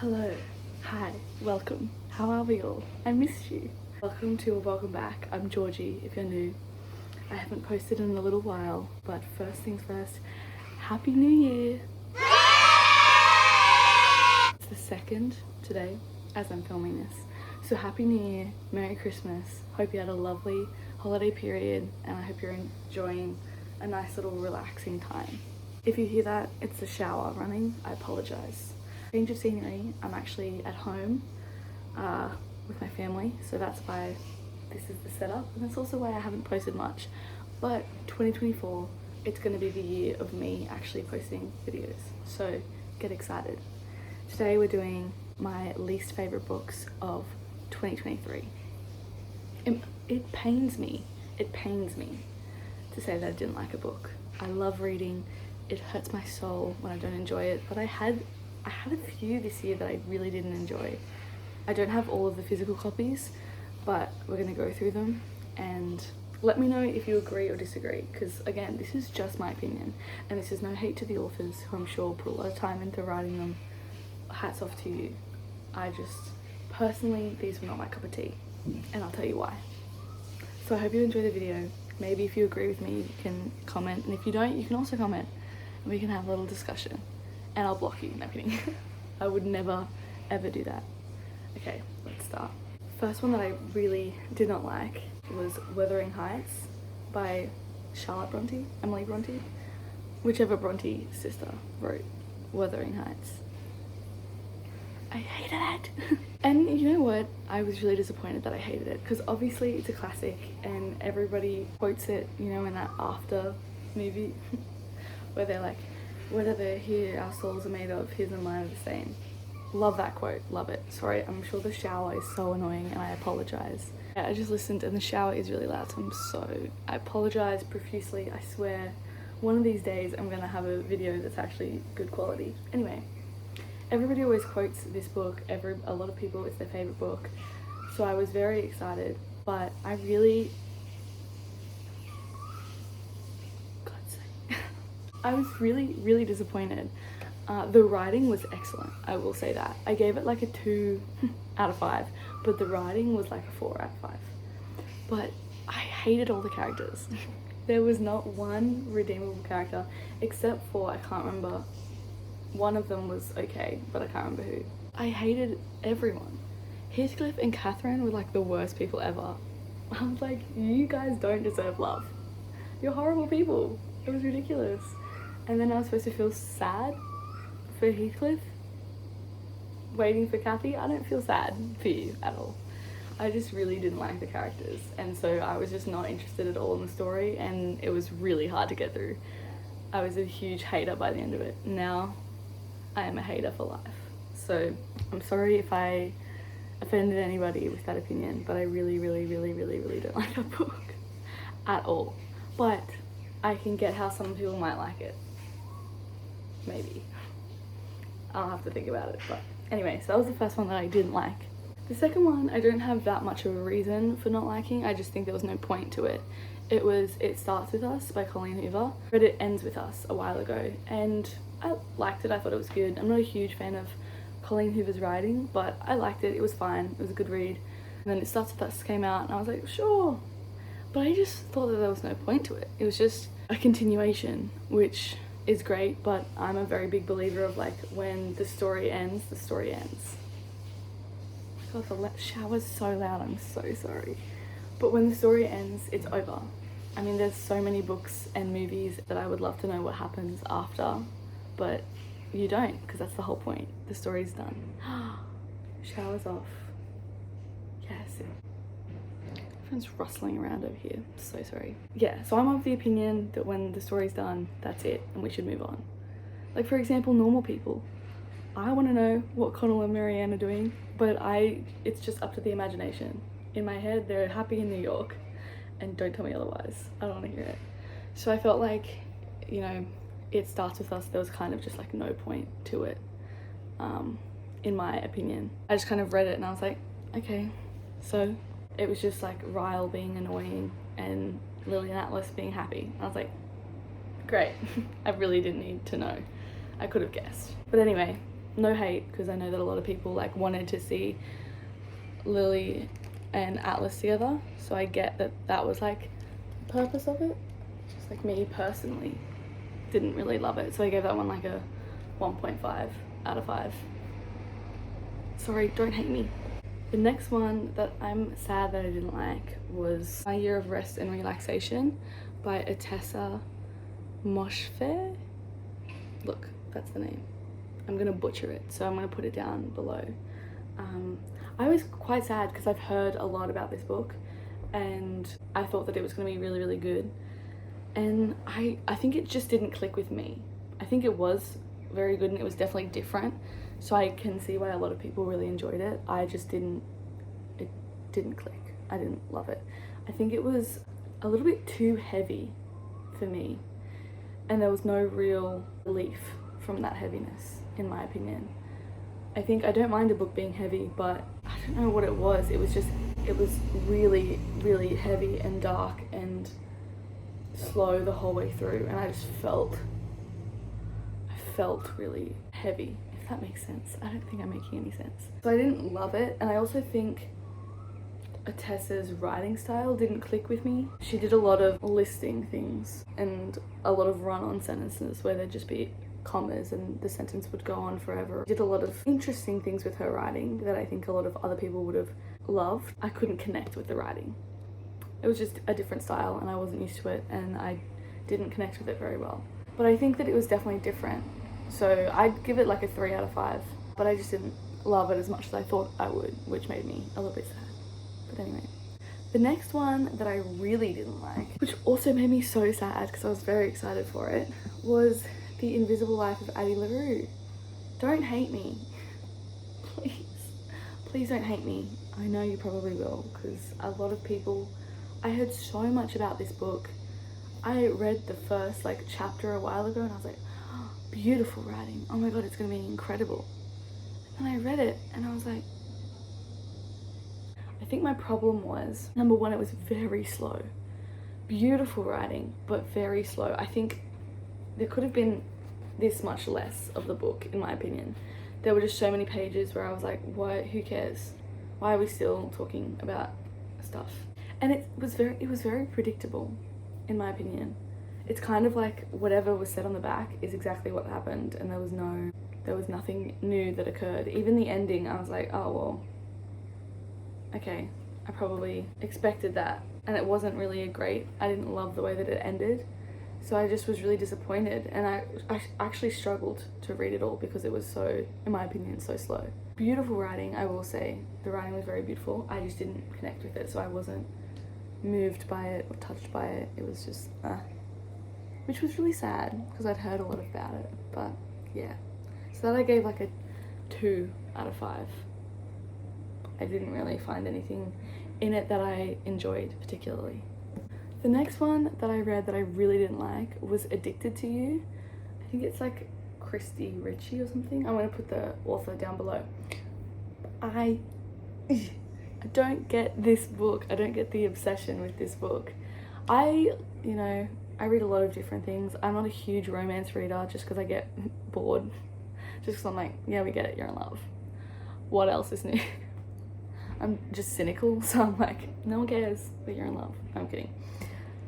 Hello, hi, welcome. How are we all? I missed you. Welcome to or welcome back. I'm Georgie if you're new. I haven't posted in a little while, but first things first, Happy New Year! It's the 2nd today as I'm filming this. So Happy New Year, Merry Christmas. Hope you had a lovely holiday period and I hope you're enjoying a nice little relaxing time. If you hear that, it's the shower running. I apologise. Change of scenery. I'm actually at home with my family, so that's why this is the setup, and that's also why I haven't posted much. But 2024, it's going to be the year of me actually posting videos, so get excited. Today we're doing my least favourite books of 2023. It pains me to say that I didn't like a book. I love reading. It hurts my soul when I don't enjoy it, but I had a few this year that I really didn't enjoy. I don't have all of the physical copies, but we're going to go through them and let me know if you agree or disagree, because again, this is just my opinion and this is no hate to the authors who I'm sure put a lot of time into writing them. Hats off to you. I just, personally, these were not my cup of tea, and I'll tell you why. So I hope you enjoy the video. Maybe if you agree with me, you can comment, and if you don't, you can also comment and we can have a little discussion. And I'll block you, no kidding. I would never ever do that. Okay, let's start. First one that I really did not like was Wuthering Heights by Charlotte Bronte, Emily Bronte, whichever Bronte sister wrote Wuthering Heights. I hated it. And you know what? I was really disappointed that I hated it, because obviously it's a classic and everybody quotes it, you know, in that After movie where they're like, whatever here our souls are made of, his and mine are the same. Love that quote, love it. Sorry, I'm sure the shower is so annoying and I apologise. Yeah, I just listened and the shower is really loud, so I apologise profusely. I swear one of these days I'm gonna have a video that's actually good quality. Anyway, everybody always quotes this book, a lot of people, it's their favourite book, so I was very excited, but I really, I was really disappointed. The writing was excellent, I will say that. I gave it like a 2 out of 5, but the writing was like a 4 out of 5. But I hated all the characters. There was not one redeemable character, except for, I can't remember, one of them was okay, but I can't remember who. I hated everyone. Heathcliff and Catherine were like the worst people ever. I was like, you guys don't deserve love. You're horrible people. It was ridiculous. And then I was supposed to feel sad for Heathcliff waiting for Cathy. I don't feel sad for you at all. I just really didn't like the characters, and so I was just not interested at all in the story, and it was really hard to get through. I was a huge hater by the end of it. Now I am a hater for life. So I'm sorry if I offended anybody with that opinion, but I really don't like that book at all. But I can get how some people might like it. Maybe. I'll have to think about it. But anyway, so that was the first one that I didn't like. The second one, I don't have that much of a reason for not liking. I just think there was no point to it. It Starts With Us by Colleen Hoover, but It Ends With Us a while ago, and I liked it. I thought it was good. I'm not a huge fan of Colleen Hoover's writing, but I liked it. It was fine. It was a good read. And then It Starts With Us came out and I was like, sure. But I just thought that there was no point to it. It was just a continuation, which is great, but I'm a very big believer of like, when the story ends, the story ends. Oh my god, the shower's so loud, I'm so sorry. But when the story ends, it's over. I mean, there's so many books and movies that I would love to know what happens after, but you don't, because that's the whole point. The story's done. Shower's off. Yes. Everyone's rustling around over here, so sorry. Yeah, so I'm of the opinion that when the story's done, that's it, and we should move on. Like, for example, Normal People. I want to know what Connell and Marianne are doing, but it's just up to the imagination. In my head, they're happy in New York, and don't tell me otherwise. I don't want to hear it. So I felt like, you know, It Starts With Us, there was kind of just like no point to it, in my opinion. I just kind of read it and I was like, okay, so it was just like Ryle being annoying and Lillian Atlas being happy. I was like, great. I really didn't need to know. I could have guessed. But anyway, no hate, because I know that a lot of people like wanted to see Lily and Atlas together, so I get that that was like the purpose of it. Just like me personally didn't really love it, so I gave that one like a 1.5 out of 5. Sorry, don't hate me. The next one that I'm sad that I didn't like was My Year of Rest and Relaxation by Atessa Moshfegh. Look, that's the name. I'm gonna butcher it, so I'm gonna put it down below. I was quite sad because I've heard a lot about this book and I thought that it was gonna be really, really good. And I think it just didn't click with me. I think it was very good and it was definitely different. So I can see why a lot of people really enjoyed it. It didn't click. I didn't love it. I think it was a little bit too heavy for me. And there was no real relief from that heaviness, in my opinion. I think I don't mind a book being heavy, but I don't know what it was. It was really, really heavy and dark and slow the whole way through. And I just felt really heavy, if that makes sense. I don't think I'm making any sense. So I didn't love it. And I also think Atessa's writing style didn't click with me. She did a lot of listing things and a lot of run-on sentences where there'd just be commas and the sentence would go on forever. Did a lot of interesting things with her writing that I think a lot of other people would have loved. I couldn't connect with the writing. It was just a different style and I wasn't used to it and I didn't connect with it very well. But I think that it was definitely different. So I'd give it like a 3 out of 5, but I just didn't love it as much as I thought I would, which made me a little bit sad. But anyway, the next one that I really didn't like, which also made me so sad because I was very excited for it, was The Invisible Life of Addie LaRue. Don't hate me. Please don't hate me. I know you probably will, because a lot of people, I heard so much about this book. I read the first like chapter a while ago and I was like, oh, beautiful writing. Oh my God, it's gonna be incredible. And I read it and I was like, I think my problem was, number one, it was very slow. Beautiful writing, but very slow. I think there could have been this much less of the book, in my opinion. There were just so many pages where I was like, what, who cares? Why are we still talking about stuff? And it was very predictable, in my opinion. It's kind of like whatever was said on the back is exactly what happened, and there was nothing new that occurred. Even the ending, I was like, oh well, okay, I probably expected that. And it wasn't really I didn't love the way that it ended. So I just was really disappointed, and I actually struggled to read it all because it was so, in my opinion, so slow. Beautiful writing, I will say. The writing was very beautiful. I just didn't connect with it, so I wasn't moved by it or touched by it. It was just, which was really sad because I'd heard a lot about it, but yeah. So that I gave like a 2 out of 5. I didn't really find anything in it that I enjoyed particularly. The next one that I read that I really didn't like was Addicted to You. I think it's like Christy Ritchie or something. I'm going to put the author down below. I don't get this book. I don't get the obsession with this book. I read a lot of different things. I'm not a huge romance reader just because I get bored. Just because I'm like, yeah, we get it, you're in love. What else is new? I'm just cynical, so I'm like, no one cares that you're in love. No, I'm kidding.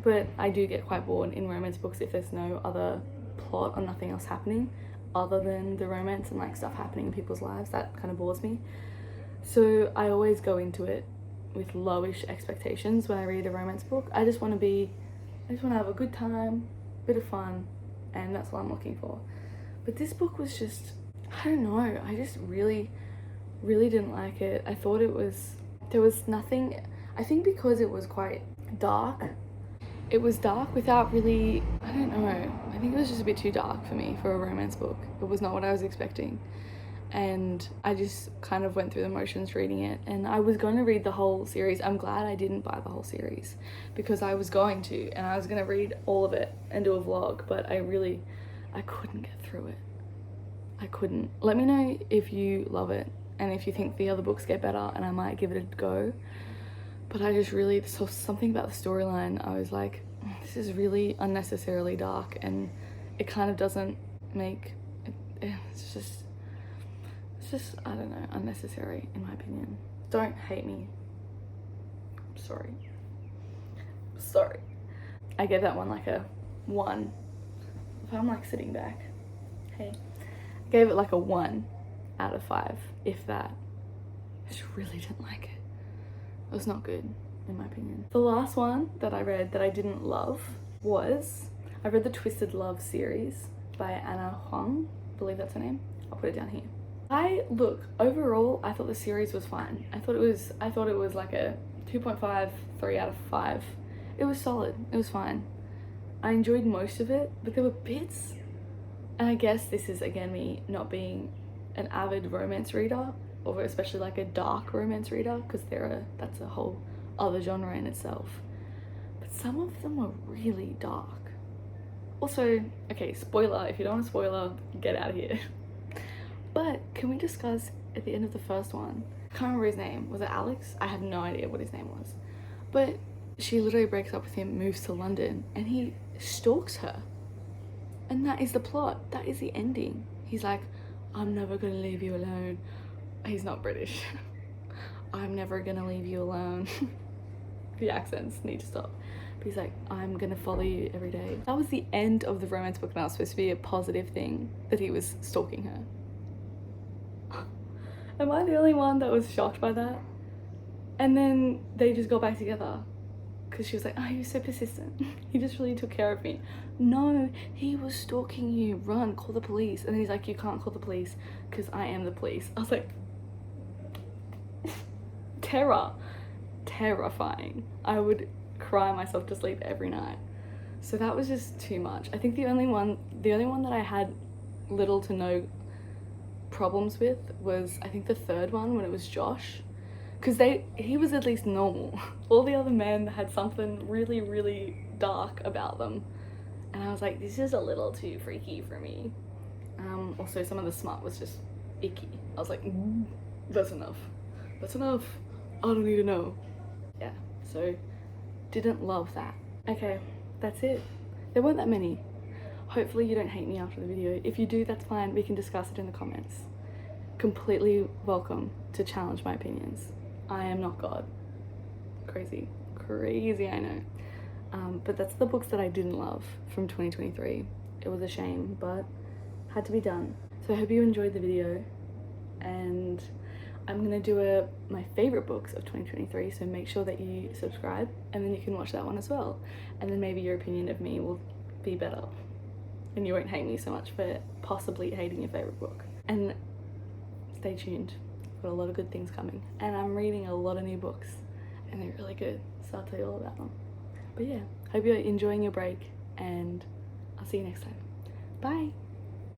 But I do get quite bored in romance books if there's no other plot or nothing else happening other than the romance and like stuff happening in people's lives. That kind of bores me. So I always go into it with lowish expectations when I read a romance book. I just want to have a good time, bit of fun, and that's what I'm looking for. But this book was just, I don't know, I just really didn't like it. I thought there was nothing, I think because it was quite dark. It was dark without really, I don't know, I think it was just a bit too dark for me for a romance book. It was not what I was expecting. And I just kind of went through the motions reading it, and I was going to read the whole series. I'm glad I didn't buy the whole series because I was going to, and I was going to read all of it and do a vlog, but I couldn't get through it. I couldn't. Let me know if you love it and if you think the other books get better, and I might give it a go. But I just really saw something about the storyline. I was like, this is really unnecessarily dark, and it kind of doesn't make it, it's just, just, I don't know, unnecessary in my opinion. Don't hate me. Sorry. I gave that one like a 1. If I'm like sitting back, hey, I gave it like a 1 out of 5, if that. I just really didn't like it. It was not good in my opinion. The last one that I read that I didn't love was, I read the Twisted Love series by Anna Huang, I believe that's her name. I'll put it down here. Overall, I thought the series was fine. I thought it was like a 2.5, 3 out of 5. It was solid, it was fine. I enjoyed most of it, but there were bits, and I guess this is again me not being an avid romance reader, or especially like a dark romance reader, because that's a whole other genre in itself. But some of them were really dark. Also, okay, spoiler, if you don't want a spoiler, get out of here. But can we discuss at the end of the first one, I can't remember his name, was it Alex? I have no idea what his name was. But she literally breaks up with him, moves to London, and he stalks her. And that is the plot, that is the ending. He's like, I'm never gonna leave you alone. He's not British. I'm never gonna leave you alone. The accents need to stop. But he's like, I'm gonna follow you every day. That was the end of the romance book, and that was supposed to be a positive thing, that he was stalking her. Am I the only one that was shocked by that? And then they just got back together because she was like, oh, you're so persistent. He just really took care of me. No, he was stalking you. Run, call the police. And then he's like, you can't call the police because I am the police. I was like, terrifying. I would cry myself to sleep every night. So that was just too much. I think the only one that I had little to no problems with was, I think, the third one, when it was Josh, because he was at least normal. All the other men had something really, really dark about them, and I was like, this is a little too freaky for me. Also, some of the smut was just icky. I was like, that's enough, I don't need to know. Yeah, so didn't love that. Okay, that's it. There weren't that many. Hopefully you don't hate me after the video. If you do, that's fine. We can discuss it in the comments. Completely welcome to challenge my opinions. I am not God. Crazy, I know. But that's the books that I didn't love from 2023. It was a shame, but had to be done. So I hope you enjoyed the video, and I'm gonna do my favorite books of 2023, so make sure that you subscribe, and then you can watch that one as well. And then maybe your opinion of me will be better, and you won't hate me so much for possibly hating your favorite book. And stay tuned, got a lot of good things coming, and I'm reading a lot of new books, and they're really good, so I'll tell you all about them. But yeah, hope you're enjoying your break, and I'll see you next time. Bye.